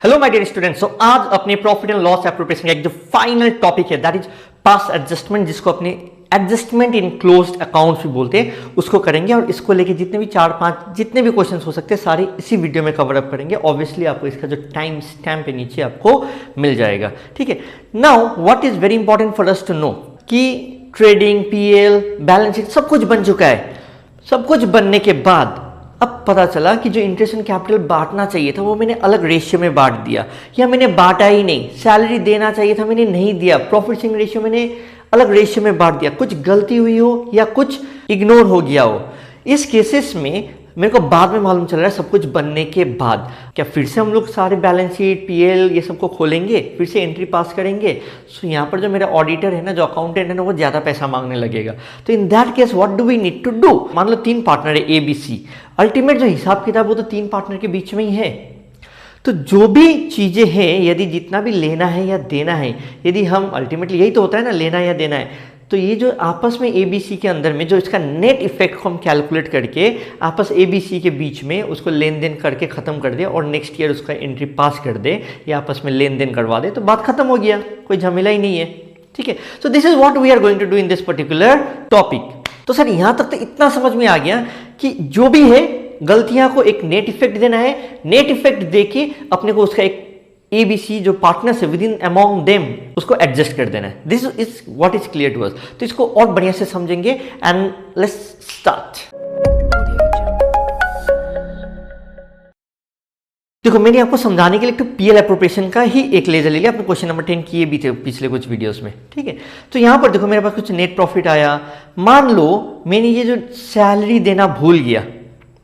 Hello my dear students. आज अपने profit and loss appropriation का एक जो फाइनल टॉपिक है दैट इज पास एडजस्टमेंट, जिसको अपने एडजस्टमेंट इन क्लोज्ड अकाउंट्स भी बोलते हैं, उसको करेंगे। और इसको लेके जितने भी 4-5 जितने भी क्वेश्चंस हो सकते हैं सारे इसी वीडियो में कवर अप करेंगे। ऑब्वियसली आपको इसका जो टाइम स्टैम्प है नीचे आपको मिल जाएगा, ठीक है। Now what is very important for us to know कि ट्रेडिंग, पीएल, बैलेंस शीट सब कुछ बन चुका है। सब कुछ बनने के बाद अब पता चला कि जो इंटरेस्ट एंड कैपिटल बांटना चाहिए था वो मैंने अलग रेशियो में बांट दिया, या मैंने बांटा ही नहीं। सैलरी देना चाहिए था, मैंने नहीं दिया। प्रॉफिट शेयरिंग रेशियो मैंने अलग रेशियो में बांट दिया। कुछ गलती हुई हो या कुछ इग्नोर हो गया हो, इस केसेस में मेरे को बाद में मालूम चल रहा है, सब कुछ बनने के बाद। क्या फिर से हम लोग सारे बैलेंस शीट, पीएल ये सबको खोलेंगे, फिर से एंट्री पास करेंगे? सो यहाँ पर जो मेरा ऑडिटर है ना, जो अकाउंटेंट है ना, वो ज़्यादा पैसा मांगने लगेगा। तो in that case what do we need to do? मान लो 3 पार्टनर है ए बी सी। अल्टीमेट जो हिसाब किताब वो तो 3 पार्टनर के बीच में ही है। तो जो भी चीज़ें हैं, यदि जितना भी लेना है या देना है, यदि हम अल्टीमेटली यही तो होता है ना, लेना या देना है, तो ये जो आपस में ए बी सी के अंदर में जो इसका नेट इफेक्ट को हम कैलकुलेट करके आपस ए बी सी के बीच में उसको लेन देन करके ख़त्म कर दे और नेक्स्ट ईयर उसका एंट्री पास कर दे या आपस में लेन देन करवा दे, तो बात खत्म हो गया, कोई झमेला ही नहीं है, ठीक है। So this is what we are going to do in this particular topic. तो सर यहाँ तक तो इतना समझ में आ गया कि जो भी है गलतियां को एक नेट इफेक्ट देना है। नेट इफेक्ट देके अपने को उसका एक ABC जो पार्टनर्स है विद इन अमॉन्ग देम उसको एडजस्ट कर देना है। This is what is clear to us. तो इसको और बढ़िया से समझेंगे एंड लेट्स स्टार्ट। देखो, मैंने आपको समझाने के लिए तो पीएल एप्रोप्रिएशन का ही एक लेजर ले लिया। आपने क्वेश्चन नंबर 10 किए भी थे पिछले कुछ वीडियोस में, ठीक है। तो यहां पर देखो मेरे पास कुछ नेट प्रॉफिट आया। मान लो मैंने ये जो सैलरी देना भूल गया,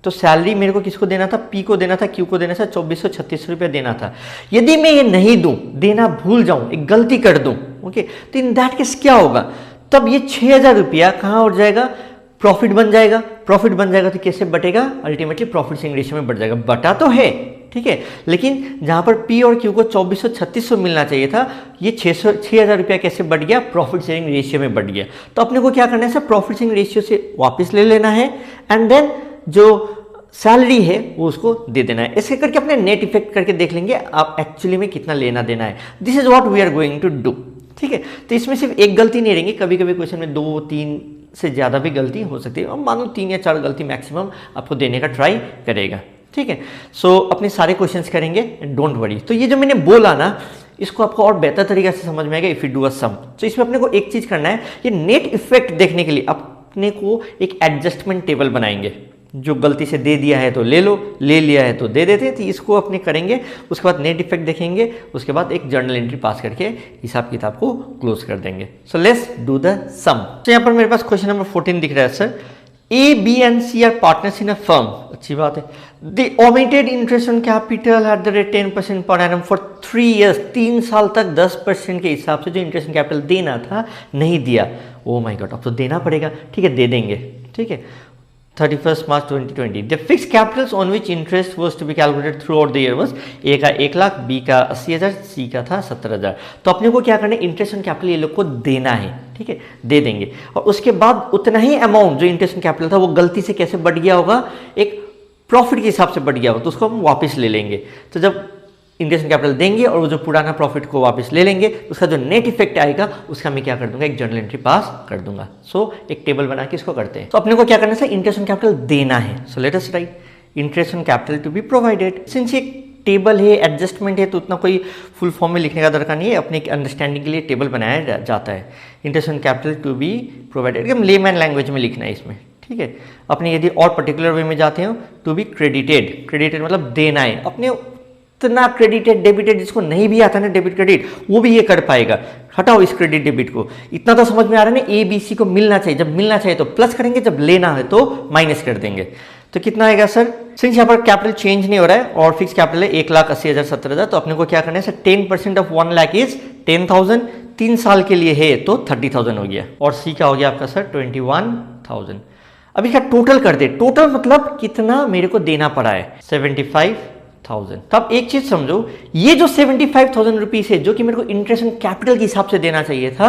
तो सैलरी मेरे को किसको देना था? पी को देना था, क्यू को देना था, 2436 रुपये देना था। यदि मैं ये नहीं दूं, देना भूल जाऊं, एक गलती कर दूं, ओके, तो इन दैट केस क्या होगा? तब ये 6000 रुपया कहाँ उठ जाएगा? प्रॉफिट बन जाएगा। प्रॉफिट बन जाएगा तो कैसे बटेगा? अल्टीमेटली प्रॉफिट शेयरिंग रेशियो में बढ़ जाएगा। बटा तो है, ठीक है, लेकिन जहां पर पी और क्यू को 2400-3600 मिलना चाहिए था, ये 6000 रुपया कैसे बढ़ गया? प्रॉफिट शेयरिंग रेशियो में बढ़ गया। तो अपने को क्या करना है? सर प्रॉफिट शेयरिंग रेशियो से वापस ले लेना है एंड देन जो सैलरी है वो उसको दे देना है। ऐसे करके अपने नेट इफेक्ट करके देख लेंगे आप एक्चुअली में कितना लेना देना है। This is what we are going to do, ठीक है। तो इसमें सिर्फ एक गलती नहीं रहेंगी, कभी कभी क्वेश्चन में 2-3 से ज़्यादा भी गलती हो सकती है। मानो 3 या 4 गलती मैक्सिमम आपको देने का ट्राई करेगा, ठीक है। सो अपने सारे क्वेश्चंस करेंगे, डोंट वरी। तो ये जो मैंने बोला ना, इसको आपको और बेहतर तरीके से समझ में आएगा इफ यू डू अ सम। तो इसमें अपने को एक चीज़ करना है, ये नेट इफेक्ट देखने के लिए अपने को एक एडजस्टमेंट टेबल बनाएंगे। जो गलती से दे दिया है तो ले लो, ले लिया है तो दे देते, तो इसको अपने करेंगे। उसके बाद नेट इफेक्ट देखेंगे, उसके बाद एक जर्नल एंट्री पास करके हिसाब किताब को क्लोज कर देंगे। सो लेट्स डू द सम। तो यहाँ पर मेरे पास क्वेश्चन नंबर 14 दिख रहा है। Sir A B and C are partners in a firm, अच्छी बात है। They omitted interest on capital at the rate 10% per annum for 3 years, 3 साल तक 10% के हिसाब से जो इंटरेस्ट ऑन कैपिटल देना था नहीं दिया। ओ माय गॉड, अब तो देना पड़ेगा, ठीक है, दे देंगे, ठीक है। 31 March 2020, the fixed capitals on which interest was to be calculated throughout the year was ए का 1 लाख, बी का 80,000, सी का था 70,000। तो अपने को क्या करना है? इंटरेस्ट ऑन कैपिटल ये लोग को देना है, ठीक है, दे देंगे। और उसके बाद उतना ही अमाउंट जो इंटरेस्ट ऑन कैपिटल था वो गलती से कैसे बढ़ गया होगा? एक प्रॉफिट के हिसाब से बढ़ गया होगा, तो उसको हम वापस ले लेंगे। तो जब इंटरेस्ट ऑन कैपिटल देंगे और वो जो पुराना प्रॉफिट को वापस ले लेंगे, उसका जो नेट इफेक्ट आएगा उसका मैं क्या कर दूंगा? एक जर्नल एंट्री पास कर दूंगा। सो एक टेबल बना के इसको करते हैं। तो अपने को क्या करना है? इंटरेस्ट ऑन कैपिटल देना है। So let us write interest on capital to be provided. Since ये टेबल है, एडजस्टमेंट है, तो उतना कोई फुल फॉर्म में लिखने का दरकार नहीं है, अपने अंडरस्टैंडिंग के लिए टेबल बनाया जाता है। Interest on capital to be provided एकदम लेमैन लैंग्वेज में लिखना है इसमें, ठीक है। अपने यदि और पर्टिकुलर वे में जाते हो, टू बी क्रेडिटेड, क्रेडिटेड मतलब देना है। अपने इतना क्रेडिटेड डेबिटेड जिसको नहीं भी आता ना डेबिट क्रेडिट, वो भी ये कर पाएगा। हटाओ इस क्रेडिट डेबिट को। इतना तो समझ में आ रहा है ना, ए बी सी को मिलना चाहिए, जब मिलना चाहिए तो प्लस करेंगे, जब लेना है तो माइनस कर देंगे। तो कितना आएगा सर? सिंस यहाँ पर कैपिटल चेंज नहीं हो रहा है और फिक्स कैपिटल है 1,80,000 70,000, तो अपने को क्या करना है सर? 10% ऑफ 1 लाख इज 10,000, 3 साल के लिए है तो 30,000 हो गया। और सी का हो गया आपका सर 21,000। अभी क्या टोटल कर दे? टोटल मतलब कितना मेरे को देना पड़ा है? 75,000। तो अब एक चीज समझो, ये जो 75,000 रुपीज है जो कि मेरे को इंटरेस्ट ऑन कैपिटल के हिसाब से देना चाहिए था,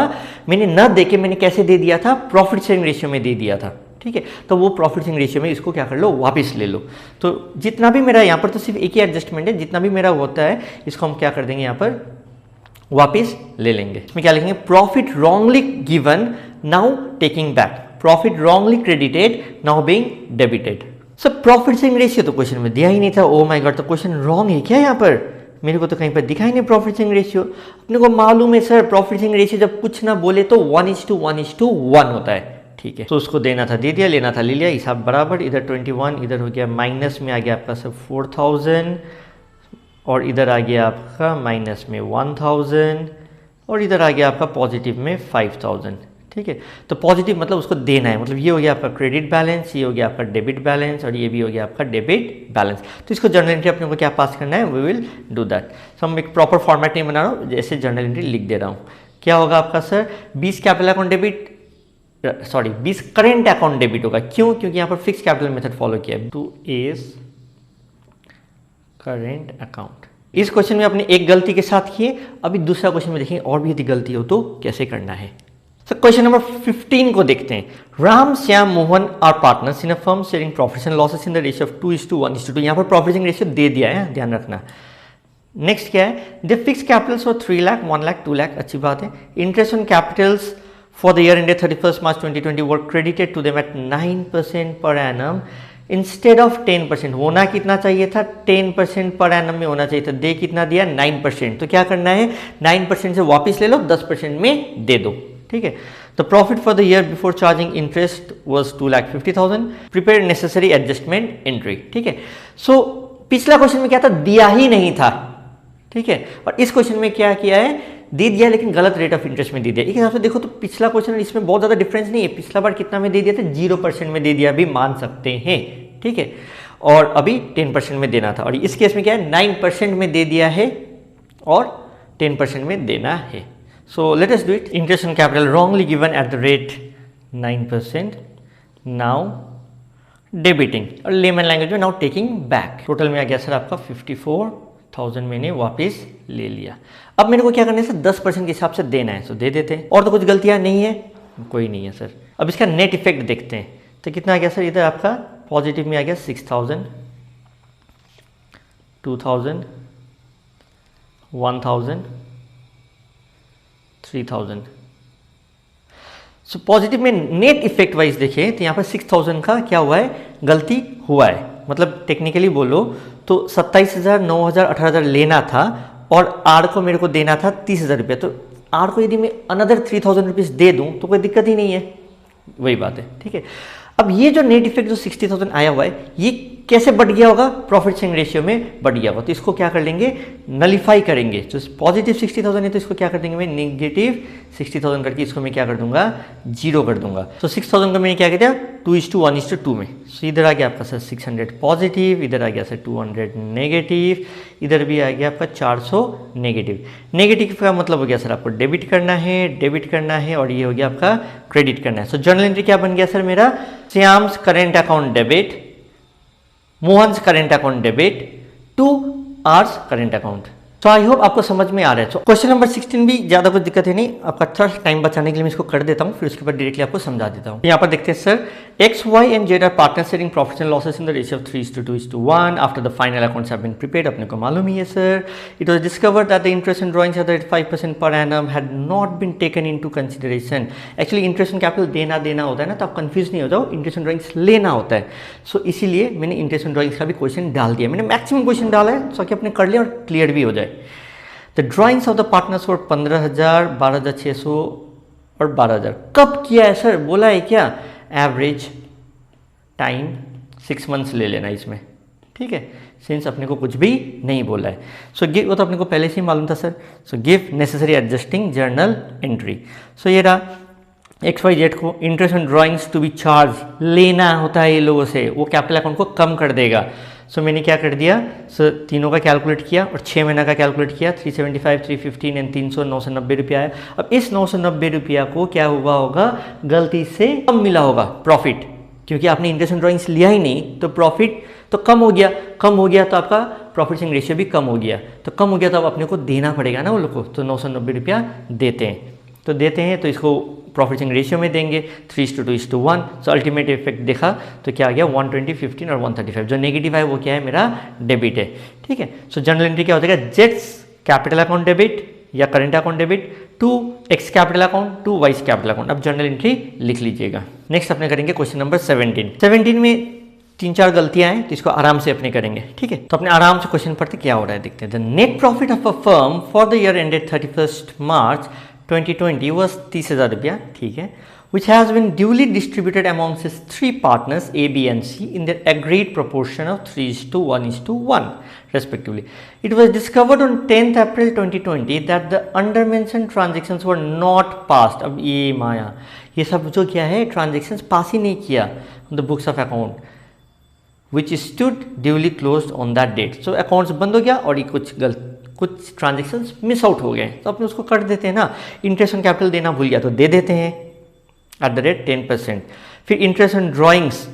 मैंने न दे के मैंने कैसे दे दिया था? प्रॉफिट शेयरिंग रेशियो में दे दिया था। ठीक है। तो वो प्रॉफिट सेविंग रेशियो में इसको क्या कर लो, वापस ले लो। तो जितना भी मेरा यहाँ पर तो सिर्फ एक ही एडजस्टमेंट है, जितना भी मेरा होता है इसको हम क्या कर देंगे यहाँ पर वापस ले लेंगे। इसमें क्या लिखेंगे, profit wrongly given now taking back, profit wrongly credited now being debited. Sir profit saving ratio तो क्वेश्चन में दिया ही नहीं था। ओ माय गॉड, तो क्वेश्चन रॉन्ग है क्या यहाँ पर? मेरे को तो कहीं पर दिखा ही नहीं प्रॉफिट सेविंग रेशियो। अपने को मालूम है सर प्रॉफिट सेविंग रेशियो जब कुछ ना बोले तो 1:1:1 होता है, ठीक है। तो उसको देना था दे दिया, लेना था ले लिया, हिसाब बराबर। इधर 21, इधर हो गया माइनस में आ गया आपका सर 4000, और इधर आ गया आपका माइनस में 1000, और इधर आ गया आपका पॉजिटिव में 5000, ठीक है। तो पॉजिटिव मतलब उसको देना है, मतलब ये हो गया आपका क्रेडिट बैलेंस, ये हो गया आपका डेबिट बैलेंस, और ये भी हो गया आपका डेबिट बैलेंस। तो इसको जर्नल एंट्री अपने को क्या पास करना है, वी विल डू दैट। सो हम एक प्रॉपर फॉर्मेट नहीं बना रहा हूँ, जैसे जर्नल एंट्री लिख दे रहा हूँ। क्या होगा आपका sir, 20 capital account debit, sorry 20 current account debit होगा। क्यों? क्योंकि यहाँ पर फिक्स कैपिटल मेथड फॉलो किया है, टू इज करेंट अकाउंट। इस क्वेश्चन में आपने एक गलती के साथ किए, अभी दूसरा क्वेश्चन में देखेंगे और भी यदि गलती हो तो कैसे करना है। तो क्वेश्चन नंबर 15 को देखते हैं। Ram, Shyam, Mohan are partners in a firm sharing profits and losses in the ratio of 2:1:2। यहाँ पर प्रॉफिट शेयरिंग रेशियो दे दिया है, ध्यान रखना। नेक्स्ट क्या है, the fix capitals for 3 lakh, 1 lakh, 2 lakh, अच्छी बात है। Interest on capitals for the year ended 31 March 2020 were credited to them at 9% per annum instead of 10%। होना कितना चाहिए था, 10% पर एनम में होना चाहिए था, दे कितना दिया 9%। तो क्या करना है, 9% से वापस ले लो, 10% में दे दो, ठीक है। तो profit for the year before charging interest was 2,50,000, prepare necessary adjustment entry, ठीक है। सो पिछला क्वेश्चन में क्या था, दिया ही नहीं था, ठीक है। और इस क्वेश्चन में क्या किया है, दे दिया लेकिन गलत रेट ऑफ इंटरेस्ट में दे दिया। एक हिसाब से देखो तो पिछला क्वेश्चन इसमें बहुत ज्यादा डिफरेंस नहीं है। पिछला बार कितना में दे दिया था, 0% में दे दिया, भी मान सकते हैं, ठीक है। और अभी 10% में देना था, और इस केस में क्या है, 9% में दे दिया है और 10% में देना है। So let us do it. Interest on capital wrongly given at the rate 9%. Now debiting और लेमन लैंग्वेज में now taking back. टोटल में आ गया सर आपका 54,000 मैंने वापस ले लिया। अब मेरे को क्या करना है सर, 10% के हिसाब से देना है, तो दे देते हैं। और तो कुछ गलतियां नहीं है, कोई नहीं है सर। अब इसका नेट इफेक्ट देखते हैं। तो कितना आ गया सर, इधर आपका पॉजिटिव में आ गया 6,000, 2,000, 1,000, 3,000। सो पॉजिटिव में नेट इफेक्ट वाइज देखें तो यहाँ पर 6,000 का क्या हुआ है, गलती हुआ है। मतलब टेक्निकली बोलो तो 27,000, 9,000, 18,000 लेना था, और आर को मेरे को देना था 30,000 रुपये। तो आर को यदि मैं अनदर 3,000 रुपीज़ दे दूँ तो कोई दिक्कत ही नहीं है, वही बात है, ठीक है। अब ये जो नेट इफेक्ट जो 60,000 आया हुआ है, ये कैसे बढ़ गया होगा, प्रॉफिट शेयरिंग रेशियो में बढ़ गया होगा। तो इसको क्या कर लेंगे, नलीफाई करेंगे। तो पॉजिटिव 60,000 है तो इसको क्या कर देंगे, मैं नेगेटिव 60,000 करके इसको मैं क्या कर दूंगा, 0 कर दूंगा। तो 6,000 को मैंने क्या किया, 2:1:2 में। सो इधर आ गया आपका सर 600 पॉजिटिव, इधर आ गया सर 200 नेगेटिव, इधर भी आ गया आपका 400 नेगेटिव। नेगेटिव का मतलब हो गया सर आपको डेबिट करना है, और ये हो गया आपका क्रेडिट करना है। सो जर्नल एंट्री क्या बन गया सर मेरा, Shyam's current account debit, Mohan's current account debit to R's current account. तो आई होप आपको समझ में आ रहा है। तो क्वेश्चन नंबर 16 भी ज्यादा कुछ दिक्कत है नहीं, आपका थोड़ा टाइम बचाने के लिए मैं इसको कर देता हूँ, फिर उसके बाद डायरेक्टली आपको समझा देता हूँ। यहाँ पर देखते हैं sir, X, Y and Z are partners sharing profits and losses in the ratio of 3:2:1 after the final accounts have been prepared। अपने को मालूम ही है sir. It was discovered that the interest and drawings at the rate 5% per annum had not been taken into consideration। Actually interest and capital देना होता है ना, तो आप कंफ्यूज नहीं हो जाओ, interest and drawings लेना होता है। सो इसीलिए मैंने interest and drawings का भी क्वेश्चन डाल दिया, मैंने मैक्सिमम क्वेश्चन डाला है ताकि आपने कर लिया और क्लियर भी हो जाए। The drawings of the partners for 15,000, 12,600 और 12,000। कब किया है सर, बोला है क्या, एवरेज टाइम 6 मंथ्स ले लेना इसमें, ठीक है, सिंस अपने को कुछ भी नहीं बोला है। सो गिव, वो तो अपने को पहले से ही मालूम था sir. So give necessary adjusting journal entry. So ये रहा XYZ को interest on drawings to be charge लेना होता है ये लोगों से, वो कैपिटल अकाउंट को कम कर देगा। सो मैंने क्या कर दिया, सो तीनों का कैलकुलेट किया और 6 महीना का कैलकुलेट किया, 375, 315 एंड 300, 990 रुपया आया। अब इस 990 रुपया को क्या हुआ होगा, गलती से कम मिला होगा प्रॉफिट, क्योंकि आपने इंटरेस्ट ऑन ड्राइंग्स लिया ही नहीं, तो प्रॉफिट तो कम हो गया तो आपका प्रॉफिट शेयरिंग रेशियो भी कम हो गया, तो कम हो गया तो अब अपने को देना पड़ेगा ना वो लोग को। तो 990 रुपया देते हैं, तो इसको प्रॉफिट शेयरिंग रेशियो में देंगे, 3:2:1। सो अल्टीमेट इफेक्ट देखा तो क्या आ गया 120, 15 और 135। जो नेगेटिव है वो क्या है, मेरा डेबिट है। ठीक है, सो जनरल एंट्री क्या हो जाएगा, जेट्स कैपिटल अकाउंट डेबिट या current account debit to X capital account to Y's capital account. अब जनरल एंट्री लिख लीजिएगा। नेक्स्ट अपने करेंगे क्वेश्चन नंबर 17 में 3-4 गलतियां हैं तो इसको आराम से अपने करेंगे। ठीक है, तो अपने आराम से क्वेश्चन पढ़ते क्या हो रहा है देखते हैं। The net profit of a firm for the year ended 31 March 2020 was 30,000 रुपया। ठीक है, which has been duly distributed amongst its 3 partners A, B and C in their agreed proportion of 3:1:1 respectively. It was discovered on 10th April 2020 that the undermentioned transactions were not passed. अब ये माया, ये सब जो क्या है transactions पास ही नहीं किया on the books of account which stood duly closed on that date. So accounts बंद हो गया और ये कुछ ट्रांजेक्शन्स मिस आउट हो गए तो अपने उसको कर देते हैं ना। इंटरेस्ट ऑन कैपिटल देना भूल गया तो दे देते हैं @ 10%। फिर इंटरेस्ट ऑन ड्राइंग्स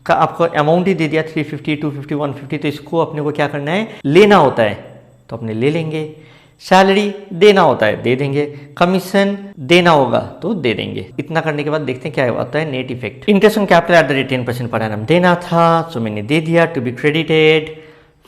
का आपको अमाउंट ही दे दिया 350, 250, 150, तो इसको अपने को क्या करना है, लेना होता है तो अपने ले लेंगे। सैलरी देना होता है दे देंगे, कमीशन देना होगा तो दे देंगे। इतना करने के बाद देखते हैं क्या होता है net effect. Interest on capital @ 10% per annum देना था तो मैंने दे दिया टू बी क्रेडिटेड।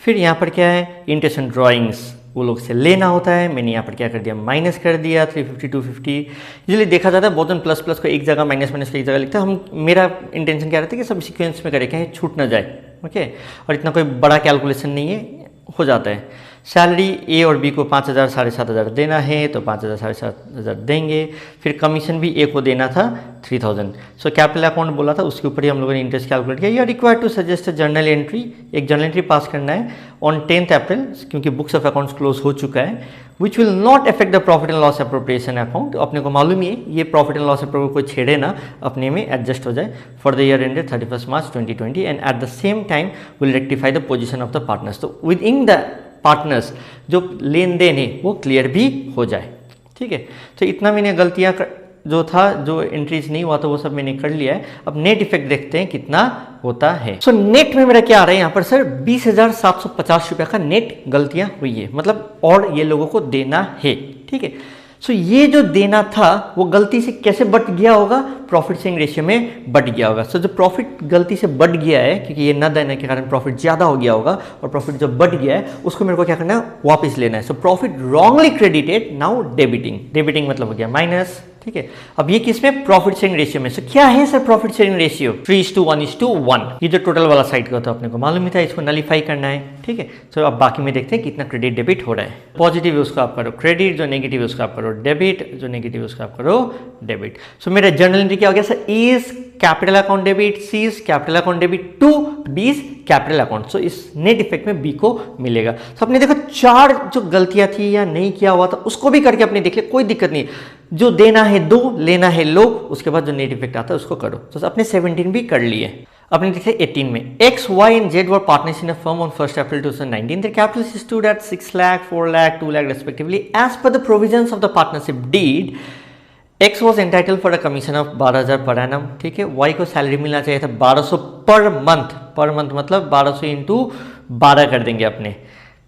फिर यहाँ पर क्या है, इंटरेस्ट ऑन ड्राइंग्स वो लोग से लेना होता है, मैंने यहाँ पर क्या कर दिया माइनस कर दिया 350, 250। यूजुअली देखा जाता है बहुत जन प्लस प्लस को एक जगह माइनस माइनस को एक जगह लिखता है। मेरा इंटेंशन क्या रहता है कि सब सीक्वेंस में करें, कहीं छूट ना जाए। ओके, और इतना कोई बड़ा कैलकुलेशन नहीं है, हो जाता है। सैलरी ए और बी को 5,000 7,500 देना है तो 5,000 7,500 देंगे। फिर कमीशन भी ए को देना था 3,000। सो कैपिटल अकाउंट बोला था उसके ऊपर ही हम लोगों ने इंटरेस्ट कैलकुलेट किया। You are required to suggest a journal entry, एक जर्नल एंट्री पास करना है ऑन 10th अप्रैल क्योंकि बुक्स ऑफ अकाउंट्स क्लोज हो चुका है। Which will not affect the profit and loss appropriation account. अपने को मालूम ही है ये प्रॉफिट एंड लॉस अप्रोप्रिएशन कोई छेड़े ना, अपने में एडजस्ट हो जाए for the year ended 31 March 2020 and at the same time will rectify the position of the partners. तो विद इन द पार्टनर्स जो लेन देन है वो क्लियर भी हो जाए। ठीक है, तो इतना मैंने गलतियां जो था, जो एंट्रीज नहीं हुआ था वो सब मैंने कर लिया है। अब नेट इफेक्ट देखते हैं कितना होता है। सो नेट में मेरा क्या आ रहा है यहाँ पर सर 20,750 रुपया का नेट गलतियां हुई है, मतलब और ये लोगों को देना है। ठीक है, सो ये जो देना था वो गलती से कैसे बढ़ गया होगा, प्रॉफिट शेयरिंग रेशियो में बढ़ गया होगा। सो जो प्रॉफिट गलती से बढ़ गया है क्योंकि ये न देने के कारण प्रॉफिट ज़्यादा हो गया होगा और प्रॉफिट जो बढ़ गया है उसको मेरे को क्या करना है, वापस लेना है। So profit wrongly credited, now debiting मतलब हो गया माइनस। ठीक है, अब ये किसमें, प्रॉफिट शेयरिंग रेशियो में। सो क्या है सर प्रॉफिट शेयरिंग रेशियो 3:1:1। ये जो टोटल वाला साइड का था अपने को मालूम ही था, इसको नलीफाई करना है। ठीक है, सो अब बाकी में देखते हैं कितना क्रेडिट डेबिट हो रहा है। पॉजिटिव है उसको आप करो क्रेडिट, जो नेगेटिव है उसको आप करो डेबिट, जो नेगेटिव है उसको आप करो डेबिट। सो मेरा जर्नल एंट्री क्या हो गया sir, is capital account debit, C is capital account debit to B is capital account. So इस नेट इफेक्ट में बी को मिलेगा। तो अपने देखो 4 जो गलतियां थी या नहीं किया हुआ था उसको भी करके अपने देख ले, कोई दिक्कत नहीं। जो देना है दो, लेना है लो, उसके बाद जो नेट इफेक्ट आता है उसको करो। तो अपने 17 भी कर लिए। अपने देखते 18 में X, Y and Z were partners in a firm on 1st April 2019. Their capital stood at 6 lakh, 4 lakh, 2 lakh respectively. As per the provisions of the partnership deed, X was entitled for a commission of 12,000 per annum. ठीक है, Y को salary मिलना चाहिए था 1,200 per month मतलब 1200 into 12 कर देंगे अपने।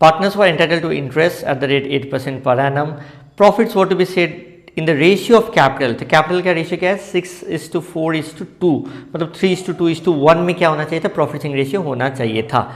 Partners were entitled to interest at the rate 8% per annum. Profits were to be said in the ratio of capital. तो कैपिटल का रेशियो क्या है 6:4:2, मतलब 3:2:1 में क्या होना चाहिए था, प्रॉफिट शेयरिंग रेशियो होना चाहिए था।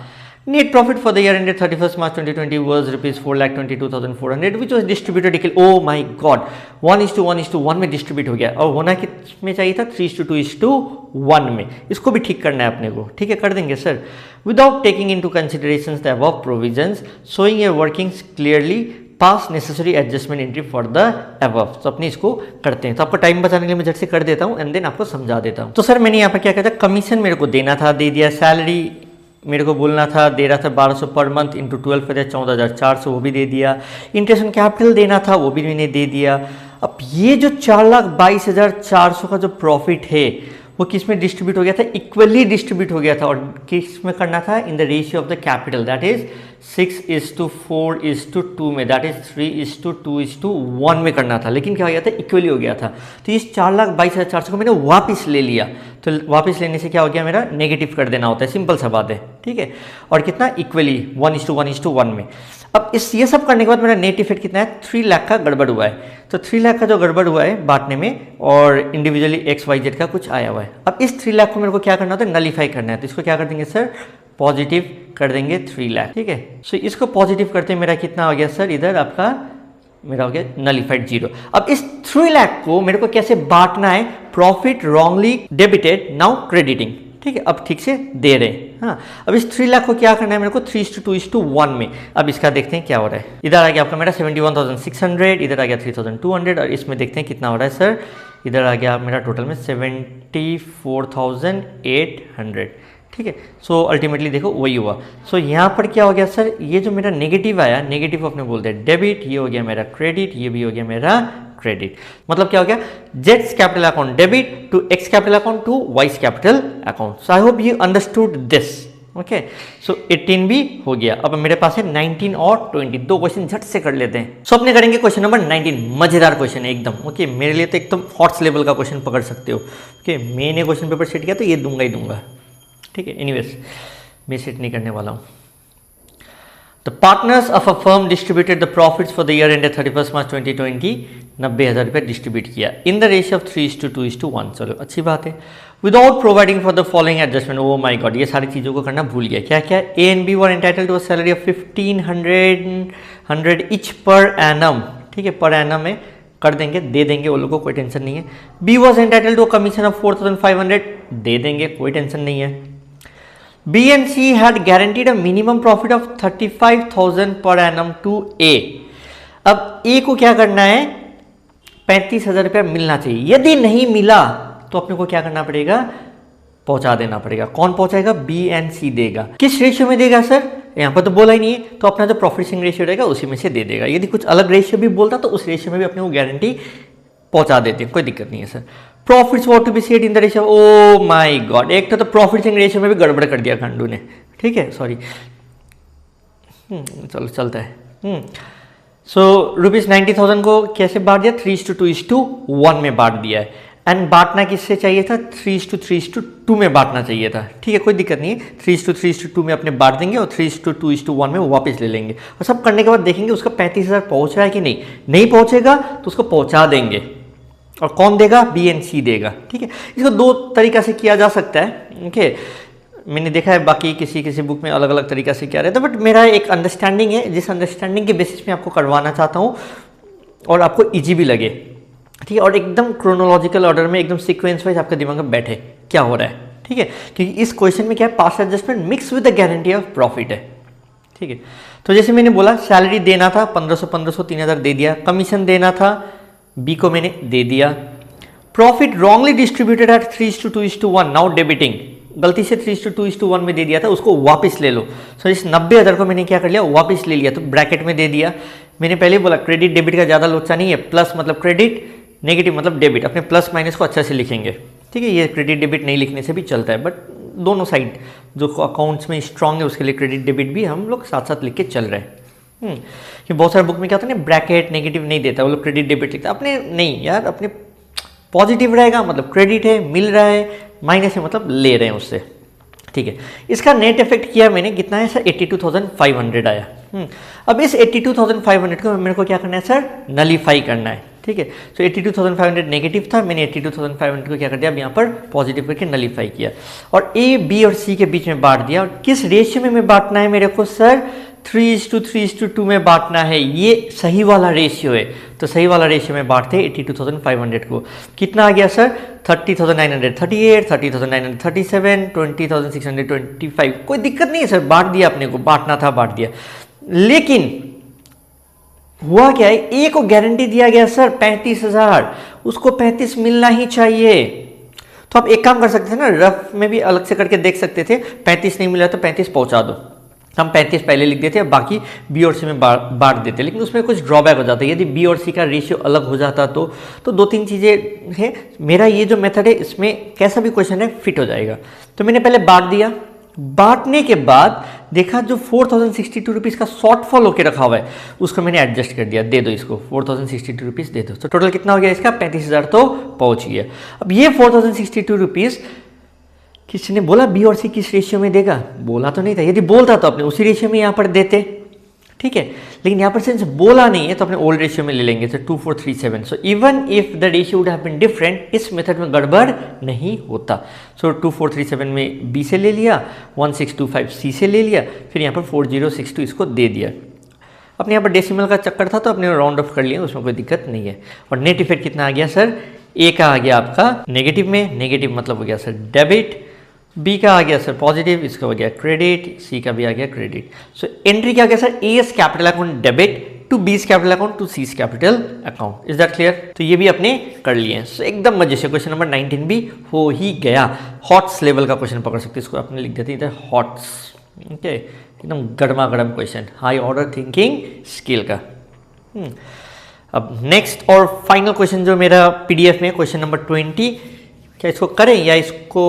Net profit for the year ended 31 March 2020 was ₹4,22,400 which was distributed equal, O my God 1:1:1 में डिस्ट्रीब्यूट हो गया और होना किसमें चाहिए था 3:2:1 में। इसको भी ठीक करना है अपने को। ठीक है, कर देंगे sir. Without taking into considerations the above provisions showing your workings clearly pass necessary adjustment entry for the above. तो अपने इसको करते हैं। तो आपको टाइम बचाने के लिए मैं झट से कर देता हूँ एंड देन आपको समझा देता हूँ। तो सर मैंने यहाँ पर क्या कहता है, कमीशन मेरे को देना था, दे दिया। सैलरी मेरे को बोलना था, दे रहा था 1,200 पर मंथ इंटू 12 कर दिया 14,400, वो भी दे दिया। इंटरेस्ट ऑन कैपिटल देना था, वो भी मैंने दे दिया। अब ये जो 4,22,400 का जो प्रॉफिट है वो किस में डिस्ट्रीब्यूट हो गया था, इक्वली डिस्ट्रीब्यूट हो गया था। और किस में करना था, इन the ratio of the capital, that is 6:4:2 में, दैट इज 3:2:1 में करना था। लेकिन क्या हो गया था, इक्वली हो गया था। तो इस 4,22,400 को मैंने वापस ले लिया। तो वापस लेने से क्या हो गया, मेरा नेगेटिव कर देना होता है, सिंपल सा बात है। ठीक है, और कितना, इक्वली 1:1:1 में। अब इस ये सब करने के बाद मेरा नेट इफेक्ट कितना है, 3 लाख का गड़बड़ हुआ है। तो 3 लाख का जो गड़बड़ हुआ है बांटने में और इंडिविजुअली XYZ का कुछ आया हुआ है। अब इस 3 लाख को मेरे को क्या करना होता है, नलीफाई करना है। तो इसको क्या कर देंगे सर, पॉजिटिव कर देंगे 3 लाख, ठीक है। सो इसको पॉजिटिव करते मेरा कितना हो गया सर, इधर आपका मेरा हो गया नलीफाइड 0। अब इस 3 लाख को मेरे को कैसे बांटना है, profit wrongly debited now crediting, ठीक है। अब ठीक से दे रहे हैं, हाँ। अब इस 3 लाख को क्या करना है मेरे को, 3:2:1 में। अब इसका देखते हैं क्या हो रहा है। इधर आ गया आपका मेरा 71,600, इधर आ गया 3,200 और इसमें देखते हैं कितना हो रहा है सर। इधर आ गया मेरा टोटल में 74,800, ठीक है। सो अल्टीमेटली देखो वही हुआ। सो यहाँ पर क्या हो गया सर, ये जो मेरा नेगेटिव आया, नेगेटिव अपने बोलते हैं डेबिट, ये हो गया मेरा क्रेडिट, ये भी हो गया मेरा क्रेडिट। मतलब क्या हो गया, जेड्स capital account debit to X capital account to Y's capital account. So I hope you understood this, okay. So 18 भी हो गया। अब मेरे पास है 19 और 20, 2 क्वेश्चन झट से कर लेते हैं। सो अपने करेंगे क्वेश्चन नंबर 19, मजेदार क्वेश्चन है एकदम, ओके। मेरे लिए तो एकदम हॉट्स लेवल का क्वेश्चन पकड़ सकते हो, ओके। मैंने क्वेश्चन पेपर सेट किया तो ये दूंगा ही दूंगा, ठीक है। एनीवेज मैं सेट नहीं करने वाला हूँ। The partners of a firm distributed the profits for the year ended 31 March 2020, 90,000 रुपये डिस्ट्रीब्यूट किया इन द रेशियो ऑफ 3:2:1। चलो अच्छी बात है। Without providing for the following adjustment, oh my god, ये सारी चीज़ों को करना भूल गया। क्या क्या, A and B were entitled to a salary of 1,500 each per annum, ठीक है। पर एनम में कर देंगे, दे देंगे वो लोगों को, कोई टेंशन नहीं है। B was entitled to a commission of 4,500, दे देंगे, कोई टेंशन नहीं है। B and C had guaranteed a minimum profit of 35,000 per annum to A। अब A को क्या करना है, 35,000 रुपया मिलना चाहिए। यदि नहीं मिला तो अपने को क्या करना पड़ेगा, पहुंचा देना पड़ेगा। कौन पहुंचाएगा, B and C देगा। किस रेशियो में देगा सर, यहाँ पर तो बोला ही नहीं है, तो अपना जो प्रॉफिट शेयरिंग रेशियो रहेगा उसी में से दे देगा। यदि कुछ अलग रेशियो भी बोलता तो उस रेशियो में भी अपने को गारंटी पहुंचा देते हैं, कोई दिक्कत नहीं है sir. Profits what to be said in the ratio, oh my god, एक तो प्रॉफिट शेयरिंग रेशियो में भी गड़बड़ कर दिया खंडू ने, ठीक है, सॉरी। चलो चलता है। सो ₹90,000 को कैसे बांट दिया, 3:2:1 में बांट दिया है। एंड बांटना किससे चाहिए था, 3:3:2 में बांटना चाहिए था, ठीक है, कोई दिक्कत नहीं है। 3:3:2 में अपने बांट देंगे और 3:2:1 में वापस ले लेंगे। और सब करने के बाद देखेंगे उसका 35,000 पहुंच रहा है कि नहीं। नहीं पहुंचेगा तो उसको पहुंचा देंगे। और कौन देगा, बी एंड सी देगा, ठीक है। इसको 2 तरीका से किया जा सकता है, ओके। मैंने देखा है बाकी किसी किसी बुक में अलग अलग तरीका से किया रहता है, बट मेरा एक अंडरस्टैंडिंग है, जिस अंडरस्टैंडिंग के बेसिस पे आपको करवाना चाहता हूँ और आपको इजी भी लगे, ठीक है। और एकदम क्रोनोलॉजिकल ऑर्डर में, एकदम सीक्वेंस वाइज आपके दिमाग में बैठे क्या हो रहा है, ठीक है। क्योंकि इस क्वेश्चन में क्या है, past adjustment mix with the guarantee of profit है, ठीक है। तो जैसे मैंने बोला, सैलरी देना था 1500 3,000 दे दिया। कमीशन देना था, बी को मैंने दे दिया। Profit wrongly distributed at 3:2:1, now debiting, गलती से 3:2:1 में दे दिया था, उसको वापस ले लो। सो इस 90,000 को मैंने क्या कर लिया, वापस ले लिया, तो ब्रैकेट में दे दिया। मैंने पहले बोला क्रेडिट डेबिट का ज़्यादा लोचा नहीं है, प्लस मतलब क्रेडिट, नेगेटिव मतलब डेबिट, अपने प्लस माइनस को अच्छे से लिखेंगे, ठीक है। ये क्रेडिट डेबिट नहीं लिखने से भी चलता है, बट दोनों साइड जो अकाउंट्स में स्ट्रांग है उसके लिए क्रेडिट डेबिट भी हम लोग साथ साथ लिख के चल रहे हैं। कि बहुत सारे बुक में क्या होता है ना, ब्रैकेट नेगेटिव नहीं देता, वो लोग क्रेडिट डेबिट लिखता है। अपने नहीं यार, अपने पॉजिटिव रहेगा मतलब क्रेडिट है, मिल रहा है, माइनस है मतलब ले रहे हैं उससे, ठीक है। इसका नेट इफेक्ट किया मैंने, कितना है सर, 82,500 आया। अब इस 82,500 को मेरे को क्या करना है सर, नलीफाई करना है, ठीक है। सो 82,500 नेगेटिव था, मैंने 82,500 को क्या कर दिया, अब यहाँ पर पॉजिटिव करके नलीफाई किया और ए, बी और सी के बीच में बांट दिया। और किस रेशियो में बांटना है मेरे को सर, 3:3:2 में बांटना है। ये सही वाला रेशियो है, तो सही वाला रेशियो में बांटते हैं 82,500 को। कितना आ गया सर, 30,938, 30,937, 20,625। कोई दिक्कत नहीं है सर, बांट दिया, अपने को बांटना था बांट दिया। लेकिन हुआ क्या है, ए को गारंटी दिया गया सर 35,000, उसको 35 मिलना ही चाहिए। तो आप एक काम कर सकते थे ना, रफ में भी अलग से करके देख सकते थे, 35 नहीं मिला तो 35 पहुंचा दो। हम 35 पहले लिख देते हैं, बाकी बी और सी में बांट देते, लेकिन उसमें कुछ ड्रॉबैक हो जाता है। यदि बी और सी का रेशियो अलग हो जाता तो 2-3 चीज़ें हैं। मेरा ये जो मेथड है, इसमें कैसा भी क्वेश्चन है फिट हो जाएगा। तो मैंने पहले बांट दिया, बांटने के बाद देखा जो 4,062 रुपीज़ का शॉर्टफॉल होकर रखा हुआ है, उसको मैंने एडजस्ट कर दिया, दे दो इसको 4,062 रुपीज़ दे दो। तो टोटल कितना हो गया इसका, 35,000 तो पहुंच गया। अब ये 4,062 रुपीज़ किसी ने बोला बी और सी किस रेशियो में देगा, बोला तो नहीं था। यदि बोलता तो अपने उसी रेशियो में यहाँ पर देते, ठीक है। लेकिन यहाँ पर सिंस बोला नहीं है तो अपने ओल्ड रेशियो में ले लेंगे, तो 2437। So even if the ratio would have been different, इस मेथड में गड़बड़ नहीं होता। सो 2437 में बी से ले लिया, 1625 सी से ले लिया, फिर यहाँ पर 4062 इसको दे दिया। अपने यहाँ पर डेसिमल का चक्कर था तो अपने राउंड ऑफ कर लिया, उसमें कोई दिक्कत नहीं है। और नेट इफेक्ट कितना आ गया सर, ए का आ गया आपका नेगेटिव में, नेगेटिव मतलब हो गया सर डेबिट, बी का आ गया सर पॉजिटिव, इसका हो गया क्रेडिट, सी का भी आ गया क्रेडिट। सो एंट्री क्या आ गया sir, A's capital account debit to B's capital account to C's capital account. Is that clear? तो ये भी अपने कर लिए हैं। सो एकदम मजे से क्वेश्चन नंबर 19 भी हो ही गया। हॉट्स लेवल का क्वेश्चन पकड़ सकते, इसको आपने लिख देते इधर हॉट्स। ओके, एकदम गर्मा गर्म question, high order thinking skill का। अब नेक्स्ट और फाइनल क्वेश्चन जो मेरा पीडीएफ में, क्वेश्चन नंबर 20, क्या इसको करें या इसको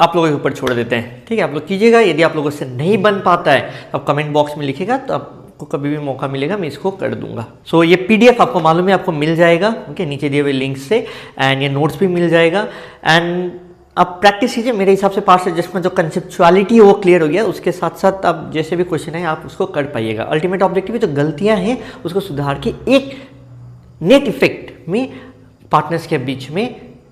आप लोगों के ऊपर छोड़ देते हैं? ठीक है, आप लोग कीजिएगा। यदि आप लोगों से नहीं बन पाता है आप कमेंट बॉक्स में लिखिएगा, तो आपको कभी भी मौका मिलेगा मैं इसको कर दूंगा। सो ये पीडीएफ आपको मालूम है आपको मिल जाएगा, ओके, नीचे दिए हुए लिंक से, एंड ये नोट्स भी मिल जाएगा। एंड आप प्रैक्टिस कीजिए। मेरे हिसाब से पास्ट एडजस्टमेंट जो कंसेप्चुअलिटी है वो क्लियर हो गया, उसके साथ साथ आप जैसे भी क्वेश्चन है आप उसको कर पाइएगा। अल्टीमेट ऑब्जेक्टिव जो गलतियां हैं उसको सुधार के एक नेट इफेक्ट में पार्टनर्स के बीच में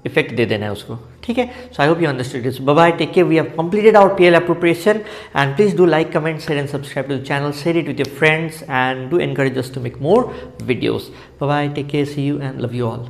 इफेक्ट दे देना है उसको, ठीक है। So I hope you understood this. Bye bye, take care, we have completed our PL appropriation, and please do like, comment, share and subscribe to the channel, share it with your friends, and do encourage us to make more videos. Bye bye, take care, see you and love you all.